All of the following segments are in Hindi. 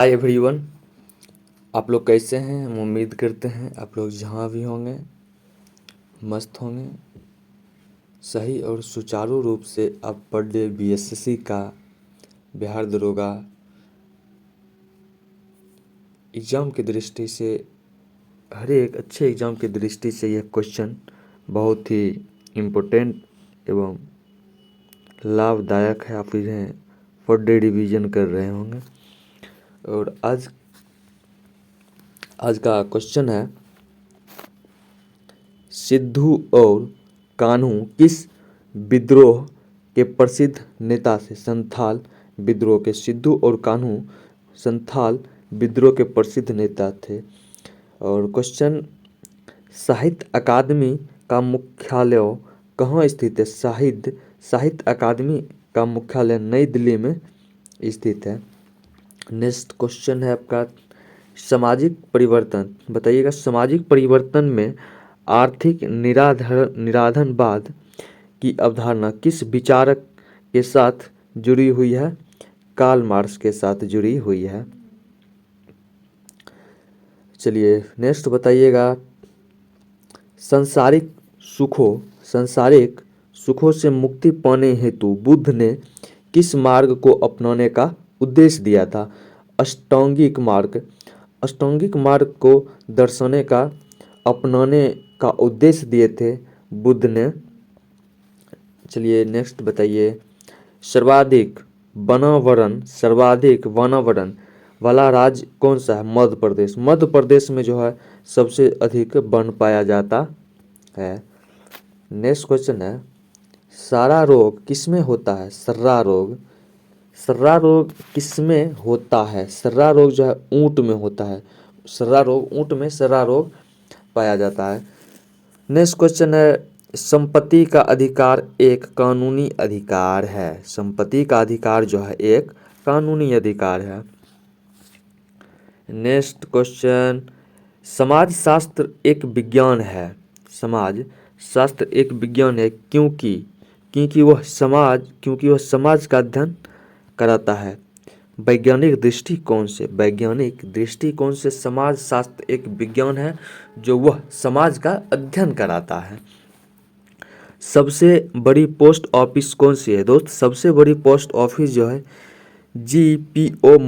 Hi everyone. आप लोग कैसे हैं? हम उम्मीद करते हैं आप लोग जहाँ भी होंगे मस्त होंगे, सही और सुचारू रूप से आप पर डे बीएसएससी का बिहार दरोगा एग्ज़ाम की दृष्टि से, हर एक अच्छे एग्ज़ाम की दृष्टि से यह क्वेश्चन बहुत ही इम्पोर्टेंट एवं लाभदायक है। आप इन्हें पर डे रिवीजन कर रहे होंगे। और आज का क्वेश्चन है, सिद्धू और कान्हू किस विद्रोह के प्रसिद्ध नेता थे? संथाल विद्रोह के सिद्धू और कान्हू संथाल विद्रोह के प्रसिद्ध नेता थे। और क्वेश्चन, साहित्य अकादमी का मुख्यालय कहाँ स्थित है? साहित्य अकादमी का मुख्यालय नई दिल्ली में स्थित है। नेक्स्ट क्वेश्चन है आपका, सामाजिक परिवर्तन बताइएगा। सामाजिक परिवर्तन में आर्थिक निराधनवाद की अवधारणा किस विचारक के साथ जुड़ी हुई है? कार्ल मार्क्स के साथ जुड़ी हुई है। चलिए नेक्स्ट बताइएगा, सांसारिक सुखों से मुक्ति पाने हेतु बुद्ध ने किस मार्ग को अपनाने का उद्देश्य दिया था? अष्टांगिक मार्ग को दर्शाने का अपनाने का उद्देश्य दिए थे बुद्ध ने। चलिए नेक्स्ट बताइए, सर्वाधिक वनावरण वाला राज्य कौन सा है? मध्य प्रदेश। मध्य प्रदेश में जो है सबसे अधिक वन पाया जाता है। नेक्स्ट क्वेश्चन है, सारा रोग किसमें होता है? सर्रा रोग किसमें होता है? सर्रा रोग जो है ऊंट में होता है। ऊंट में सर्रा रोग पाया जाता है। नेक्स्ट क्वेश्चन है, संपत्ति का अधिकार एक कानूनी अधिकार है। संपत्ति का अधिकार जो है एक कानूनी अधिकार है। नेक्स्ट क्वेश्चन, समाज शास्त्र एक विज्ञान है। समाज शास्त्र एक विज्ञान है क्योंकि वह समाज का अध्ययन कराता है। वैज्ञानिक दृष्टिकोण से समाज शास्त्र एक विज्ञान है जो वह समाज का अध्ययन कराता है। सबसे बड़ी पोस्ट ऑफिस कौन सी है दोस्त? सबसे बड़ी पोस्ट ऑफिस जो है जीपीओ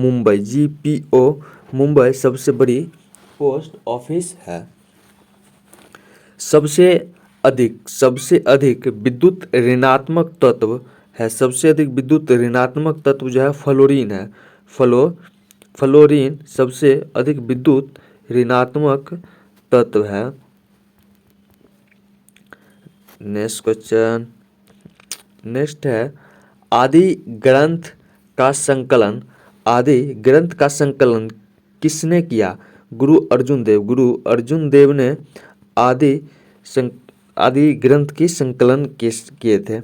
मुंबई सबसे बड़ी पोस्ट ऑफिस है। सबसे अधिक विद्युत ऋणात्मक तत्व है। सबसे अधिक विद्युत ऋणात्मक तत्व जो है फ्लोरीन है। फ्लोरीन सबसे अधिक विद्युत ऋणात्मक तत्व है। नेक्स्ट क्वेश्चन, नेक्स्ट है, आदि ग्रंथ का संकलन किसने किया? गुरु अर्जुन देव ने आदि ग्रंथ की संकलन किए थे।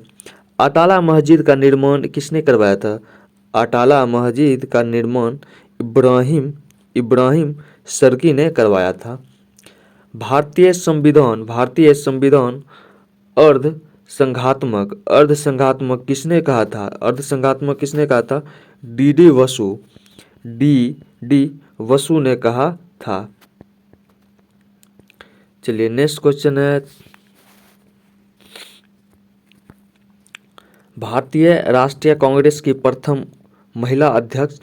अटाला मस्जिद का निर्माण किसने करवाया था? अटाला मस्जिद का निर्माण इब्राहिम सर्की ने करवाया था। भारतीय संविधान अर्धसंघात्मक किसने कहा था? डी वसु ने कहा था। चलिए नेक्स्ट क्वेश्चन है, भारतीय राष्ट्रीय कांग्रेस की प्रथम महिला अध्यक्ष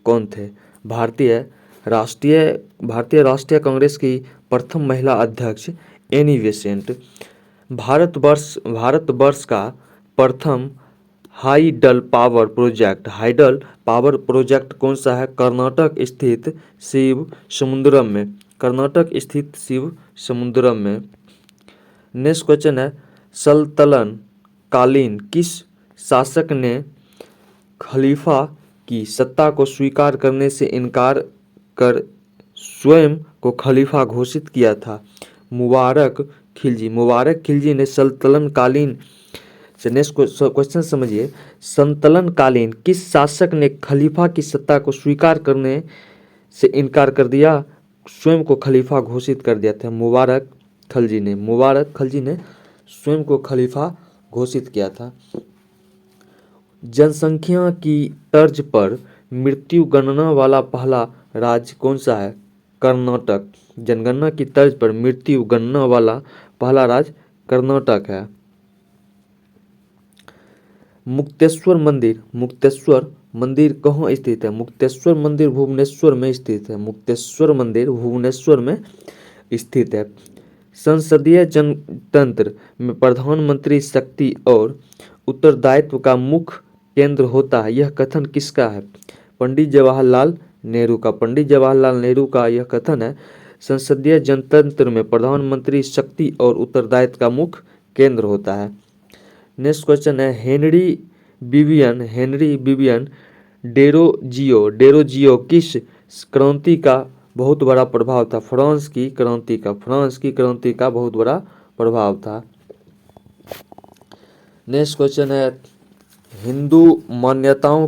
कौन थे? भारतीय राष्ट्रीय कांग्रेस की प्रथम महिला अध्यक्ष एनी बेसेंट। भारतवर्ष का प्रथम हाइडल पावर प्रोजेक्ट कौन सा है? कर्नाटक स्थित शिव समुद्रम में। नेक्स्ट क्वेश्चन है, सल्तनत कालीन किस शासक ने खलीफा की सत्ता को स्वीकार करने से इनकार कर स्वयं को खलीफा घोषित किया था? मुबारक खिलजी ने सल्तनत कालीन से। नेक्स्ट क्वेश्चन समझिए, संतलन कालीन किस शासक ने खलीफा की सत्ता को स्वीकार करने से इनकार कर दिया, स्वयं को खलीफा घोषित कर दिया था? मुबारक खिलजी ने स्वयं को खलीफा घोषित किया था। जनसंख्या की तर्ज पर मृत्यु गणना वाला पहला राज्य कौन सा है? कर्नाटक। जनगणना की तर्ज पर मृत्यु गणना वाला पहला राज्य कर्नाटक है। मुक्तेश्वर मंदिर, मुक्तेश्वर मंदिर कहाँ स्थित है? मुक्तेश्वर मंदिर भुवनेश्वर में स्थित है। मुक्तेश्वर मंदिर भुवनेश्वर में स्थित है। संसदीय जनतंत्र में प्रधानमंत्री शक्ति और उत्तरदायित्व का मुख्य केंद्र होता है, यह कथन किसका है? पंडित जवाहरलाल नेहरू का। पंडित जवाहरलाल नेहरू का यह कथन है। संसदीय जनतंत्र में प्रधानमंत्री शक्ति और उत्तरदायित्व का मुख्य केंद्र होता है। नेक्स्ट क्वेश्चन है हेनरी विवियन डेरोजियो किस क्रांति का बहुत बड़ा प्रभाव था? फ्रांस की क्रांति का बहुत बड़ा प्रभाव था। नेक्स्ट क्वेश्चन है हिंदू मान्यताओं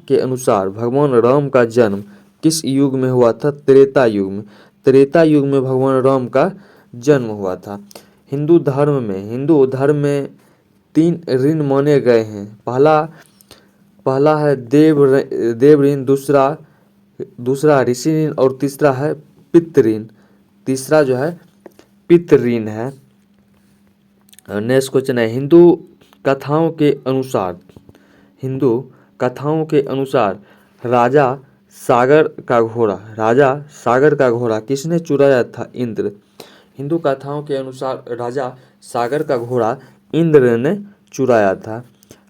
के अनुसार भगवान राम का जन्म किस युग में हुआ था? त्रेता युग में। त्रेता युग में भगवान राम का जन्म हुआ था। हिंदू धर्म में 3 ऋण माने गए हैं। पहला है देव ऋण, दूसरा ऋषि ऋण और तीसरा है पितृ ऋण। तीसरा जो है पितृ ऋण है। नेक्स्ट क्वेश्चन है हिंदू कथाओं के अनुसार राजा सागर का घोड़ा किसने चुराया था? इंद्र। हिंदू कथाओं के अनुसार राजा सागर का घोड़ा इंद्र ने चुराया था।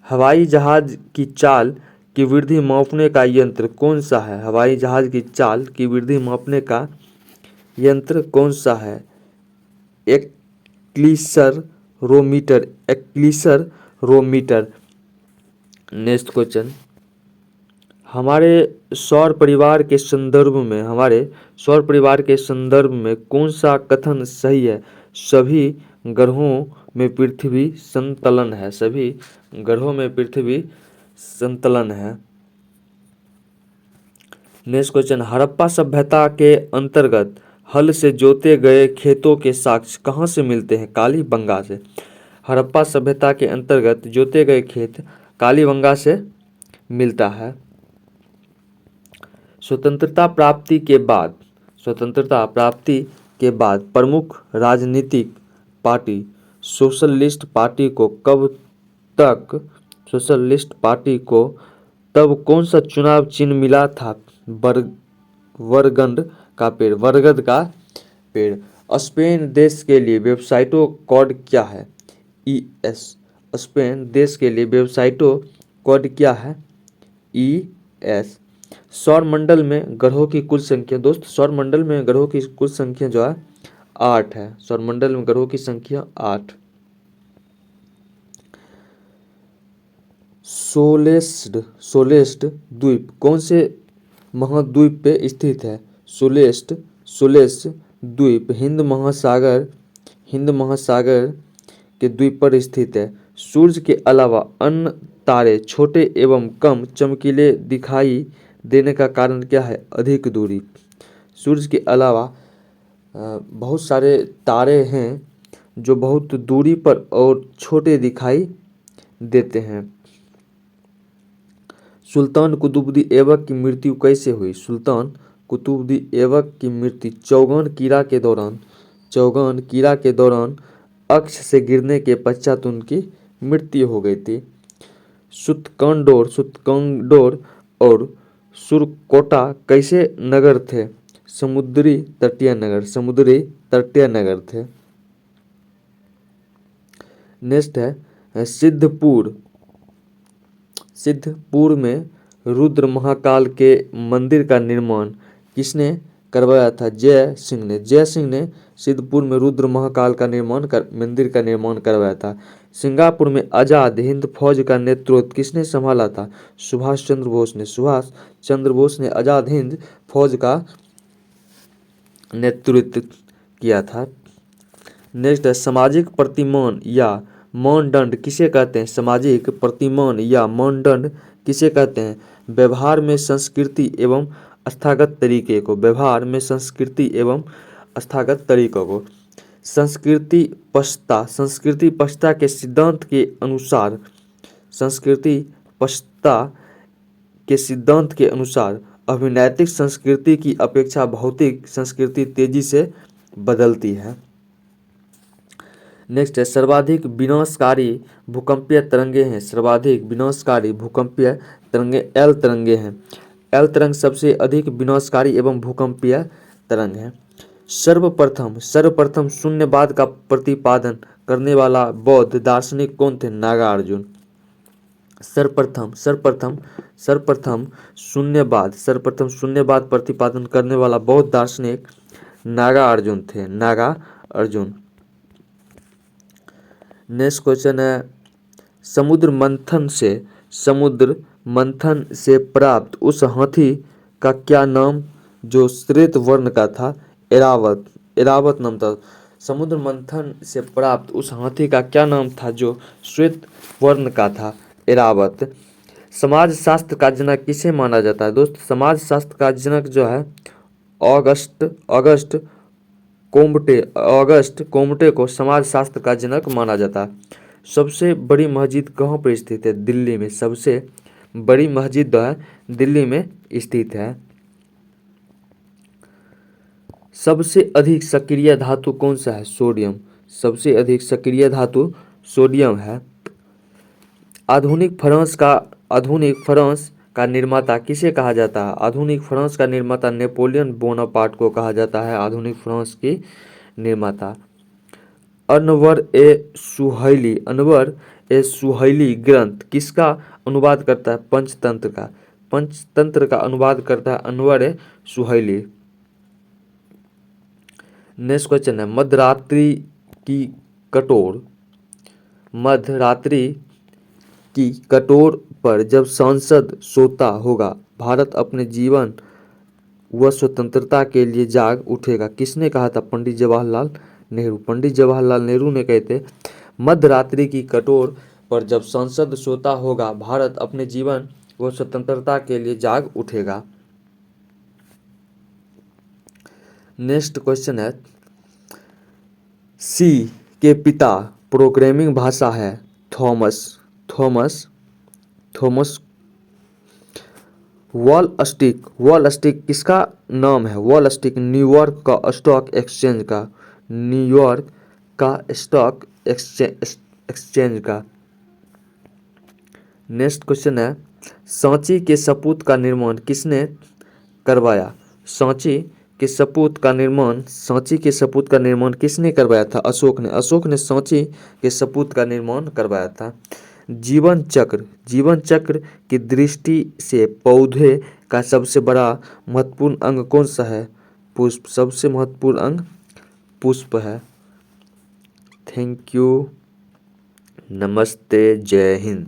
हवाई जहाज की चाल की वृद्धि मापने का यंत्र कौन सा है? हवाई जहाज की चाल की वृद्धि मापने का यंत्र कौन सा है? एक्लीसरोमीटर। नेक्स्ट क्वेश्चन हमारे सौर परिवार के संदर्भ में कौन सा कथन सही है? सभी ग्रहों में पृथ्वी संतलन है। नेक्स्ट क्वेश्चन हड़प्पा सभ्यता के अंतर्गत हल से जोते गए खेतों के साक्ष्य कहाँ से मिलते हैं? कालीबंगा से। हड़प्पा सभ्यता के अंतर्गत जोते गए खेत कालीबंगा से मिलता है। स्वतंत्रता प्राप्ति के बाद प्रमुख राजनीतिक पार्टी सोशलिस्ट पार्टी को तब कौन सा चुनाव चिन्ह मिला था? बरगद का पेड़। स्पेन देश के लिए वेबसाइटों कोड क्या है? ES। स्पेन देश के लिए वेबसाइटों कोड क्या है? ES। सौर मंडल में ग्रहों की कुल संख्या दोस्त, सौर मंडल में ग्रहों की कुल संख्या जो है 8 है। सौर मंडल में ग्रहों की संख्या 8। सोलेस्ट द्वीप कौन से महाद्वीप पे स्थित है? सोलेस्ट द्वीप हिंद महासागर के द्वीप पर स्थित है। सूर्य के अलावा अन्य तारे छोटे एवं कम चमकीले दिखाई देने का कारण क्या है? अधिक दूरी। सूर्य के अलावा बहुत सारे तारे हैं जो बहुत दूरी पर और छोटे दिखाई देते हैं। सुल्तान कुतुबुद्दीन ऐबक की मृत्यु कैसे हुई? सुल्तान कुतुबुद्दीन ऐबक की मृत्यु चौगान कीड़ा के दौरान अक्ष से गिरने के पश्चात उनकी मृत्यु हो गई थी। सुतकंडोर और सुरकोटा कैसे नगर थे? समुद्री तटीय नगर थे। नेक्स्ट है सिद्धपुर में रुद्र महाकाल के मंदिर का निर्माण किसने करवाया था? जय सिंह ने सिद्धपुर में रुद्र महाकाल का मंदिर का निर्माण करवाया था। सिंगापुर में आज़ाद हिंद फौज का नेतृत्व किसने संभाला था? सुभाष चंद्र बोस ने आज़ाद हिंद फौज का नेतृत्व किया था। नेक्स्ट है सामाजिक प्रतिमान या मानदंड किसे कहते हैं? सामाजिक प्रतिमान या मानदंड किसे कहते हैं? व्यवहार में संस्कृति एवं संस्थागत तरीकों को। संस्कृति पक्षता के सिद्धांत के अनुसार संस्कृति पश्चिमता के सिद्धांत के अनुसार अभिनैतिक संस्कृति की अपेक्षा भौतिक संस्कृति तेजी से बदलती है। नेक्स्ट है, सर्वाधिक विनाशकारी भूकंपीय तरंगे हैं। सर्वाधिक विनाशकारी भूकंपीय तरंगे एल तरंगे हैं। एल तरंग सबसे अधिक विनाशकारी एवं भूकंपीय तरंग है। सर्वप्रथम शून्यवाद का प्रतिपादन करने वाला बौद्ध दार्शनिक कौन थे? नागार्जुन। सर्वप्रथम शून्यवाद प्रतिपादन करने वाला बौद्ध दार्शनिक नागार्जुन थे। नागार्जुन। नेक्स्ट क्वेश्चन है, समुद्र मंथन से प्राप्त उस हाथी का क्या नाम जो श्वेत वर्ण का था? एरावत नाम था। समुद्र मंथन से प्राप्त उस हाथी का क्या नाम था जो श्वेत वर्ण का था? एरावत। समाज शास्त्र का जनक किसे माना जाता है? दोस्त, समाज शास्त्र का जनक जो है ऑगस्ट कोम्टे को समाज शास्त्र का जनक माना जाता है। सबसे बड़ी मस्जिद कहाँ पर स्थित है? दिल्ली में। सबसे बड़ी मस्जिद जो है दिल्ली में स्थित है। सबसे अधिक सक्रिय धातु कौन सा है? सोडियम। सबसे अधिक सक्रिय धातु सोडियम है। आधुनिक फ्रांस का निर्माता किसे कहा जाता है? आधुनिक फ्रांस का निर्माता नेपोलियन बोनापार्ट को कहा जाता है आधुनिक फ्रांस की निर्माता। अनवर ए सुहैली ग्रंथ किसका अनुवाद करता है? पंचतंत्र का। पंचतंत्र का अनुवाद करता है अनवर ए सुहैली। नेक्स्ट क्वेश्चन है, मध्यरात्रि की कटोर पर जब सांसद सोता होगा, भारत अपने जीवन व स्वतंत्रता के लिए जाग उठेगा। किसने कहा था? पंडित जवाहरलाल नेहरू। पंडित जवाहरलाल नेहरू ने कहे थे, मध्यरात्रि की कटोर पर जब सांसद सोता होगा, भारत अपने जीवन व स्वतंत्रता के लिए जाग उठेगा। नेक्स्ट क्वेश्चन है, सी के पिता प्रोग्रामिंग भाषा है थॉमस वॉल स्ट्रीट किसका नाम है? वॉल स्ट्रीट न्यूयॉर्क का स्टॉक एक्सचेंज का। नेक्स्ट क्वेश्चन है, सांची के सपूत का निर्माण किसने करवाया? सांची के सपूत का निर्माण किसने करवाया था? अशोक ने सांची के सपूत का निर्माण करवाया था। जीवन चक्र की दृष्टि से पौधे का सबसे बड़ा महत्वपूर्ण अंग कौन सा है? पुष्प। सबसे महत्वपूर्ण अंग पुष्प है। Thank you. नमस्ते। जय हिंद।